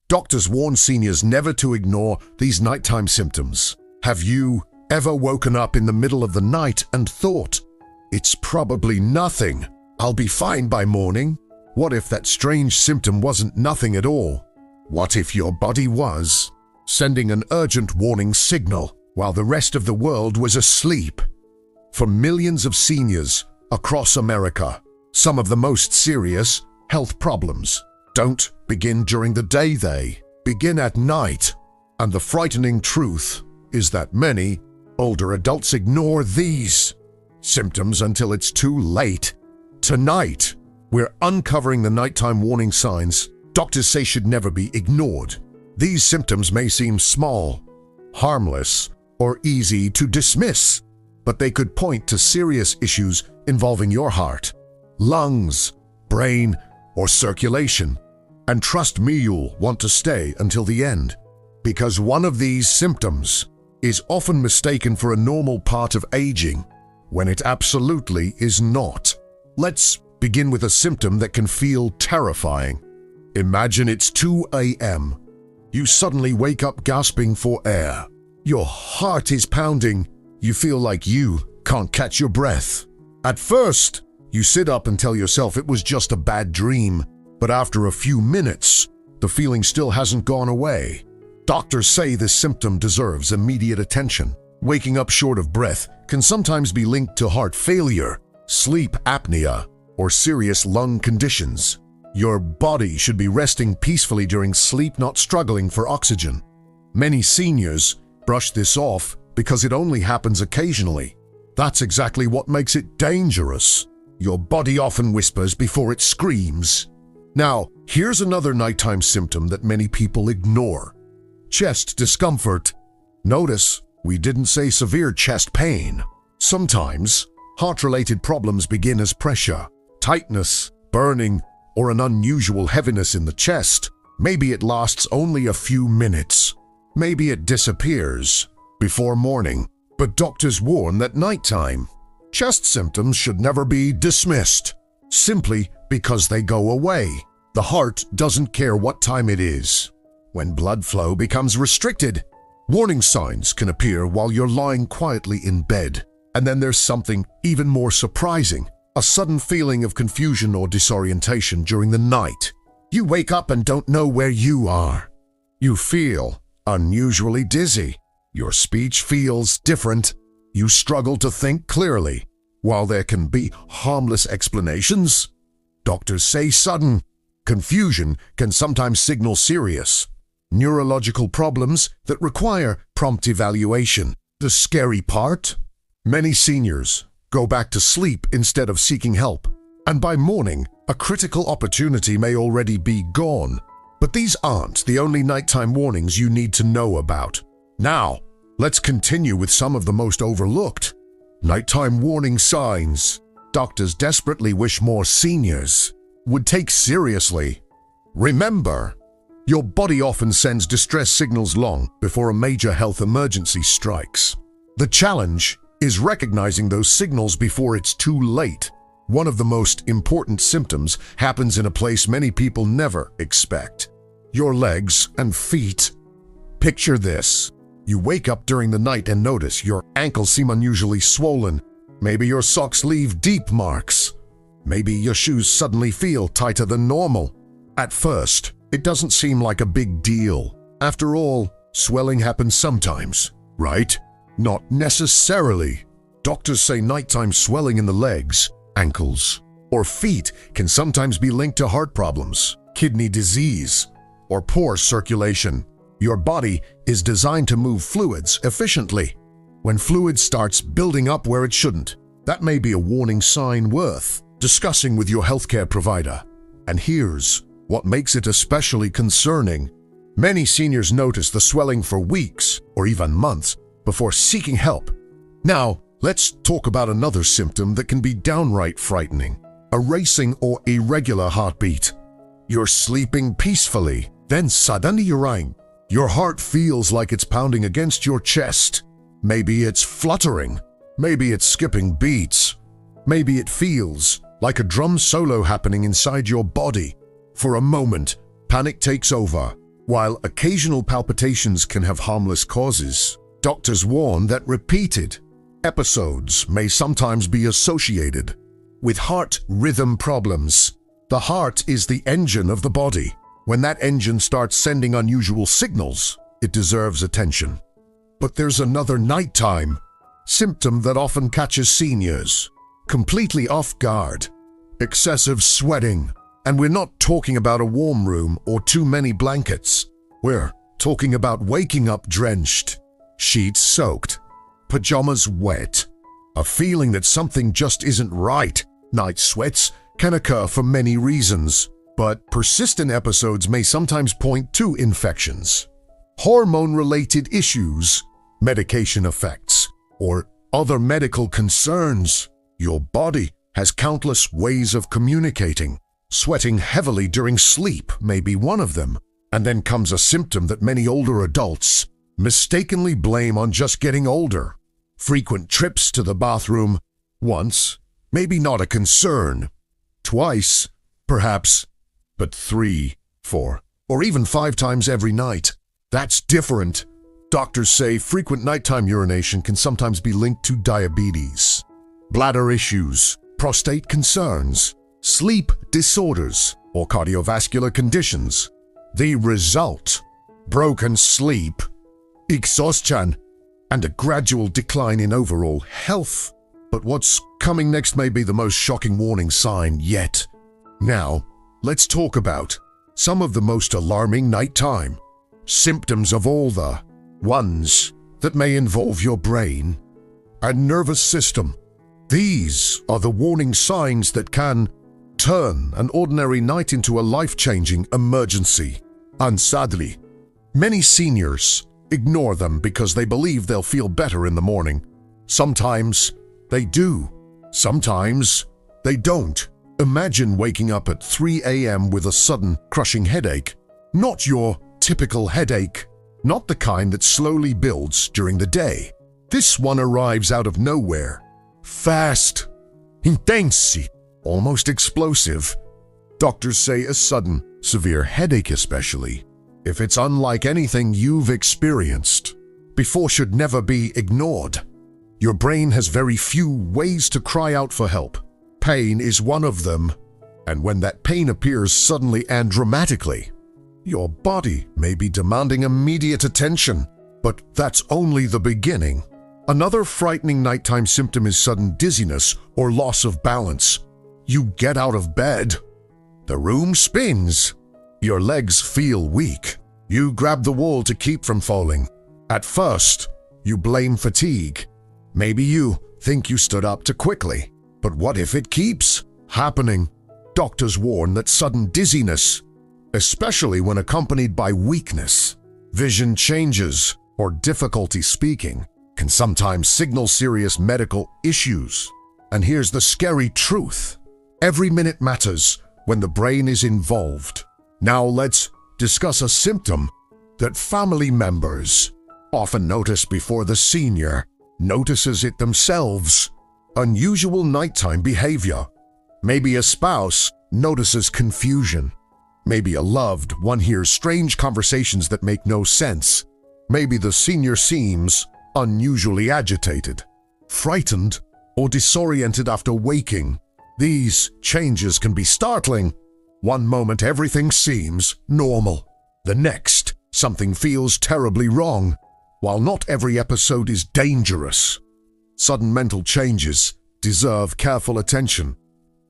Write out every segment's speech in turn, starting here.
Doctors warn seniors never to ignore these nighttime symptoms. Have you ever woken up in the middle of the night and thought, "It's probably nothing. I'll be fine by morning"? What if that strange symptom wasn't nothing at all? What if your body was sending an urgent warning signal while the rest of the world was asleep? For millions of seniors across America, some of the most serious health problems don't begin during the day, they begin at night. And the frightening truth is that many older adults ignore these symptoms until it's too late. Tonight, we're uncovering the nighttime warning signs doctors say should never be ignored. These symptoms may seem small, harmless, or easy to dismiss, but they could point to serious issues involving your heart, lungs, brain, or circulation. And trust me, you'll want to stay until the end, because one of these symptoms is often mistaken for a normal part of aging, when it absolutely is not. Let's begin with a symptom that can feel terrifying. Imagine it's 2 a.m. You suddenly wake up gasping for air. Your heart is pounding. You feel like you can't catch your breath. At first, you sit up and tell yourself it was just a bad dream, but after a few minutes, the feeling still hasn't gone away. Doctors say this symptom deserves immediate attention. Waking up short of breath can sometimes be linked to heart failure, sleep apnea, or serious lung conditions. Your body should be resting peacefully during sleep, not struggling for oxygen. Many seniors brush this off because it only happens occasionally. That's exactly what makes it dangerous. Your body often whispers before it screams. Now, here's another nighttime symptom that many people ignore: chest discomfort. Notice we didn't say severe chest pain. Sometimes, heart-related problems begin as pressure, tightness, burning, or an unusual heaviness in the chest. Maybe it lasts only a few minutes. Maybe it disappears before morning. But doctors warn that nighttime chest symptoms should never be dismissed, simply because they go away. The heart doesn't care what time it is. When blood flow becomes restricted, warning signs can appear while you're lying quietly in bed. And then there's something even more surprising: a sudden feeling of confusion or disorientation during the night. You wake up and don't know where you are. You feel unusually dizzy. Your speech feels different. You struggle to think clearly. While there can be harmless explanations, doctors say sudden confusion can sometimes signal serious neurological problems that require prompt evaluation. The scary part? Many seniors go back to sleep instead of seeking help, and by morning, a critical opportunity may already be gone. But these aren't the only nighttime warnings you need to know about. Now, let's continue with some of the most overlooked nighttime warning signs doctors desperately wish more seniors would take seriously. Remember, your body often sends distress signals long before a major health emergency strikes. The challenge is recognizing those signals before it's too late. One of the most important symptoms happens in a place many people never expect: your legs and feet. Picture this. You wake up during the night and notice your ankles seem unusually swollen. Maybe your socks leave deep marks. Maybe your shoes suddenly feel tighter than normal. At first, it doesn't seem like a big deal. After all, swelling happens sometimes, right? Not necessarily. Doctors say nighttime swelling in the legs, ankles, or feet can sometimes be linked to heart problems, kidney disease, or poor circulation. Your body is designed to move fluids efficiently. When fluid starts building up where it shouldn't, that may be a warning sign worth discussing with your healthcare provider. And here's what makes it especially concerning. Many seniors notice the swelling for weeks or even months before seeking help. Now, let's talk about another symptom that can be downright frightening: a racing or irregular heartbeat. You're sleeping peacefully, then suddenly your heart feels like it's pounding against your chest. Maybe it's fluttering. Maybe it's skipping beats. Maybe it feels like a drum solo happening inside your body. For a moment, panic takes over. While occasional palpitations can have harmless causes, doctors warn that repeated episodes may sometimes be associated with heart rhythm problems. The heart is the engine of the body. When that engine starts sending unusual signals, it deserves attention. But there's another nighttime symptom that often catches seniors completely off guard: excessive sweating. And we're not talking about a warm room or too many blankets. We're talking about waking up drenched, sheets soaked, pajamas wet, a feeling that something just isn't right. Night sweats can occur for many reasons, but persistent episodes may sometimes point to infections, hormone-related issues, medication effects, or other medical concerns. Your body has countless ways of communicating. Sweating heavily during sleep may be one of them. And then comes a symptom that many older adults mistakenly blame on just getting older. Frequent trips to the bathroom. Once, maybe not a concern. Twice, perhaps. But 3, 4, or even 5 times every night. That's different. Doctors say frequent nighttime urination can sometimes be linked to diabetes, bladder issues, prostate concerns, sleep disorders, or cardiovascular conditions. The result: broken sleep, exhaustion, and a gradual decline in overall health. But what's coming next may be the most shocking warning sign yet. Now, let's talk about some of the most alarming nighttime symptoms of all the ones that may involve your brain and nervous system. These are the warning signs that can turn an ordinary night into a life-changing emergency. And sadly, many seniors ignore them because they believe they'll feel better in the morning. Sometimes they do. Sometimes they don't. Imagine waking up at 3 a.m. with a sudden, crushing headache. Not your typical headache. Not the kind that slowly builds during the day. This one arrives out of nowhere. Fast, intense, almost explosive. Doctors say a sudden, severe headache, especially if it's unlike anything you've experienced before, should never be ignored. Your brain has very few ways to cry out for help. Pain is one of them. And when that pain appears suddenly and dramatically, your body may be demanding immediate attention. But that's only the beginning. Another frightening nighttime symptom is sudden dizziness or loss of balance. You get out of bed. The room spins. Your legs feel weak. You grab the wall to keep from falling. At first, you blame fatigue. Maybe you think you stood up too quickly. But what if it keeps happening? Doctors warn that sudden dizziness, especially when accompanied by weakness, vision changes, or difficulty speaking, can sometimes signal serious medical issues. And here's the scary truth: every minute matters when the brain is involved. Now let's discuss a symptom that family members often notice before the senior notices it themselves: unusual nighttime behavior. Maybe a spouse notices confusion. Maybe a loved one hears strange conversations that make no sense. Maybe the senior seems unusually agitated, frightened, or disoriented after waking. These changes can be startling. One moment everything seems normal. The next, something feels terribly wrong. While not every episode is dangerous, sudden mental changes deserve careful attention,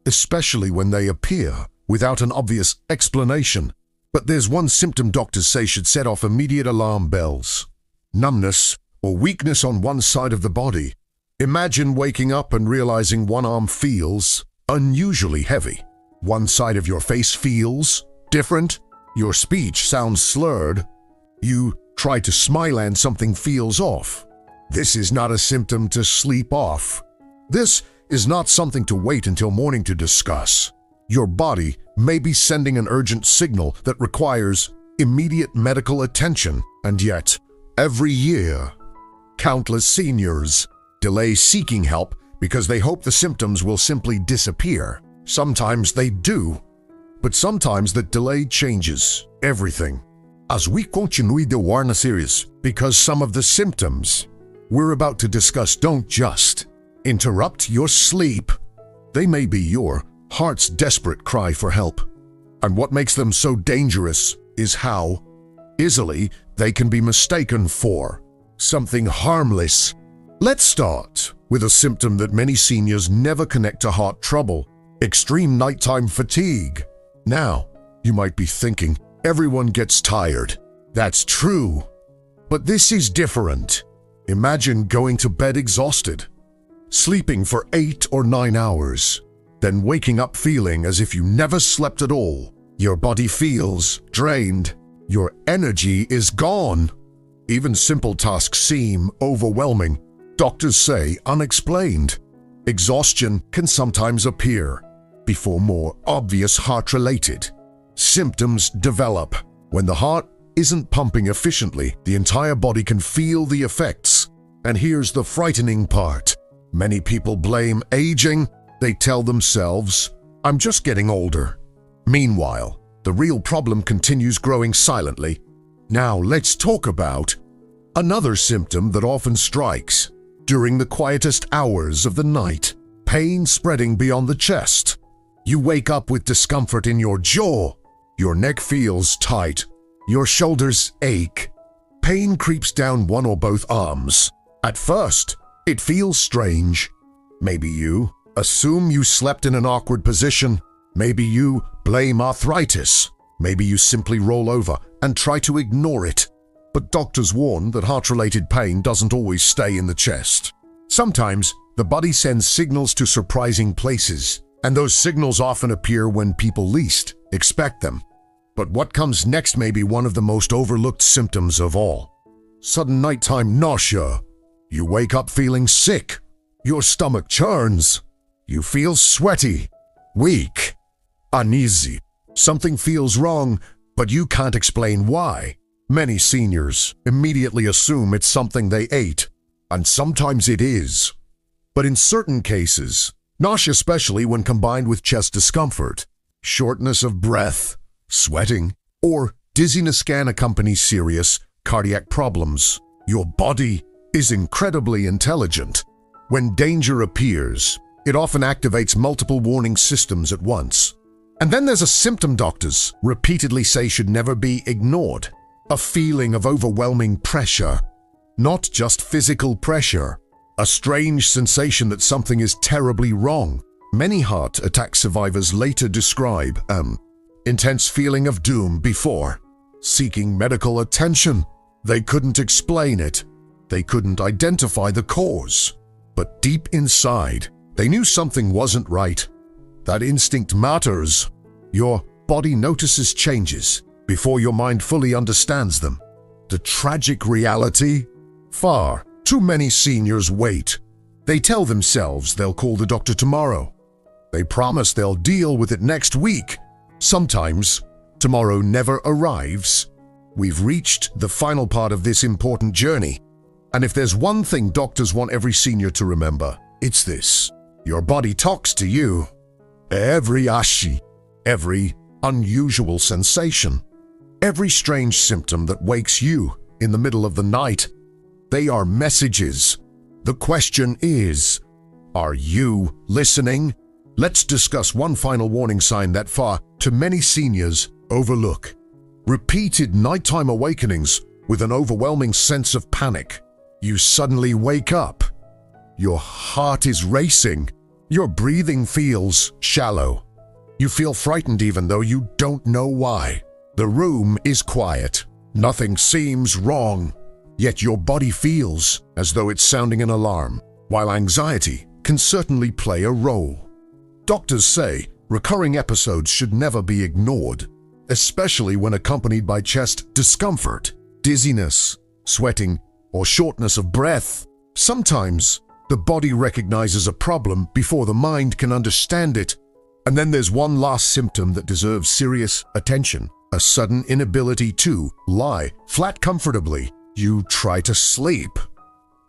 especially when they appear without an obvious explanation. But there's one symptom doctors say should set off immediate alarm bells: numbness or weakness on one side of the body. Imagine waking up and realizing one arm feels unusually heavy. One side of your face feels different. Your speech sounds slurred. You try to smile and something feels off. This is not a symptom to sleep off. This is not something to wait until morning to discuss. Your body may be sending an urgent signal that requires immediate medical attention, and yet, every year, countless seniors delay seeking help because they hope the symptoms will simply disappear. Sometimes they do, but sometimes the delay changes everything. as we continue the Warner series, because some of the symptoms we're about to discuss don't just interrupt your sleep. They may be your heart's desperate cry for help. And what makes them so dangerous is how easily they can be mistaken for something harmless. Let's start with a symptom that many seniors never connect to heart trouble: extreme nighttime fatigue. Now, you might be thinking, everyone gets tired. That's true. But this is different. Imagine going to bed exhausted, sleeping for 8 or 9 hours, then waking up feeling as if you never slept at all. Your body feels drained. Your energy is gone. Even simple tasks seem overwhelming. Doctors say unexplained. Exhaustion can sometimes appear before more obvious heart-related symptoms develop. When the heart isn't pumping efficiently, the entire body can feel the effects. And here's the frightening part. Many people blame aging. They tell themselves, "I'm just getting older." Meanwhile, the real problem continues growing silently. Now let's talk about another symptom that often strikes during the quietest hours of the night: pain spreading beyond the chest. You wake up with discomfort in your jaw. Your neck feels tight. Your shoulders ache. Pain creeps down one or both arms. At first, it feels strange. Maybe you assume you slept in an awkward position. Maybe you blame arthritis. Maybe you simply roll over and try to ignore it. But doctors warn that heart-related pain doesn't always stay in the chest. Sometimes, the body sends signals to surprising places, and those signals often appear when people least expect them. But what comes next may be one of the most overlooked symptoms of all: sudden nighttime nausea. You wake up feeling sick. Your stomach churns. You feel sweaty, weak, uneasy. Something feels wrong, but you can't explain why. Many seniors immediately assume it's something they ate, and sometimes it is. But in certain cases, nausea, especially when combined with chest discomfort, shortness of breath, sweating, or dizziness, can accompany serious cardiac problems. Your body is incredibly intelligent. When danger appears, it often activates multiple warning systems at once. And then there's a symptom doctors repeatedly say should never be ignored: a feeling of overwhelming pressure. Not just physical pressure, a strange sensation that something is terribly wrong. Many heart attack survivors later describe an intense feeling of doom before seeking medical attention. They couldn't explain it. They couldn't identify the cause. But deep inside, they knew something wasn't right. That instinct matters. Your body notices changes before your mind fully understands them. The tragic reality? Far too many seniors wait. They tell themselves they'll call the doctor tomorrow. They promise they'll deal with it next week. Sometimes, tomorrow never arrives. We've reached the final part of this important journey. And if there's one thing doctors want every senior to remember, it's this: your body talks to you. Every ashi, every unusual sensation, every strange symptom that wakes you in the middle of the night, they are messages. The question is, are you listening? Let's discuss one final warning sign that far too many seniors overlook: repeated nighttime awakenings with an overwhelming sense of panic. You suddenly wake up. Your heart is racing. Your breathing feels shallow. You feel frightened even though you don't know why. The room is quiet. Nothing seems wrong. Yet your body feels as though it's sounding an alarm, while anxiety can certainly play a role. Doctors say recurring episodes should never be ignored, especially when accompanied by chest discomfort, dizziness, sweating, or shortness of breath. Sometimes, the body recognizes a problem before the mind can understand it. And then there's one last symptom that deserves serious attention: a sudden inability to lie flat comfortably. You try to sleep,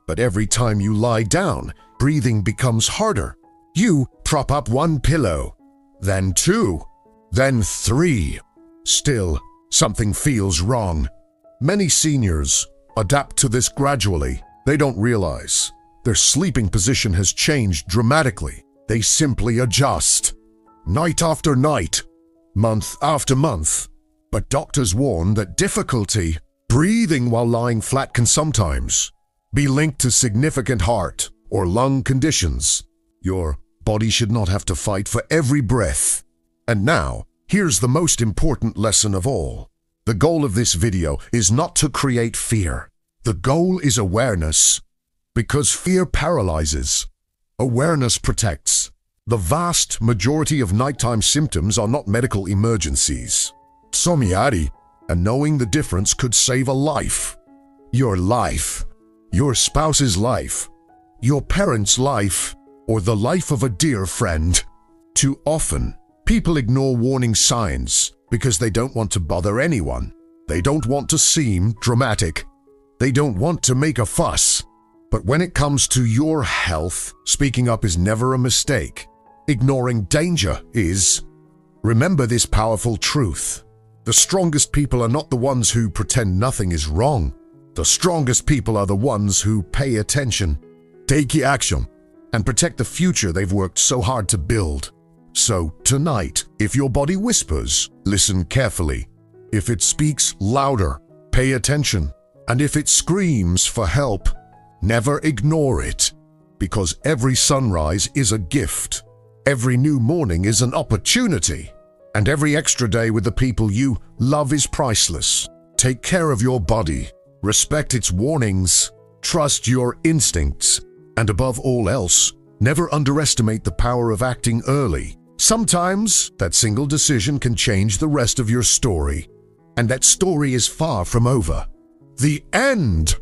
but every time you lie down, breathing becomes harder. You prop up one pillow, then two, then three. Still, something feels wrong. Many seniors adapt to this gradually. They don't realize their sleeping position has changed dramatically. They simply adjust. Night after night, month after month. But doctors warn that difficulty breathing while lying flat can sometimes be linked to significant heart or lung conditions. Your body should not have to fight for every breath. And now, here's the most important lesson of all. The goal of this video is not to create fear. The goal is awareness, because fear paralyzes. Awareness protects. The vast majority of nighttime symptoms are not medical emergencies. Somiari, and knowing the difference could save a life. Your life, your spouse's life, your parents' life, or the life of a dear friend. Too often, people ignore warning signs because they don't want to bother anyone. They don't want to seem dramatic. They don't want to make a fuss. But when it comes to your health, speaking up is never a mistake. Ignoring danger is. Remember this powerful truth. The strongest people are not the ones who pretend nothing is wrong. The strongest people are the ones who pay attention, take action, and protect the future they've worked so hard to build. So tonight, if your body whispers, listen carefully. If it speaks louder, pay attention. And if it screams for help, never ignore it. Because every sunrise is a gift. Every new morning is an opportunity. And every extra day with the people you love is priceless. Take care of your body. Respect its warnings. Trust your instincts. And above all else, never underestimate the power of acting early. Sometimes, that single decision can change the rest of your story. And that story is far from over. The end!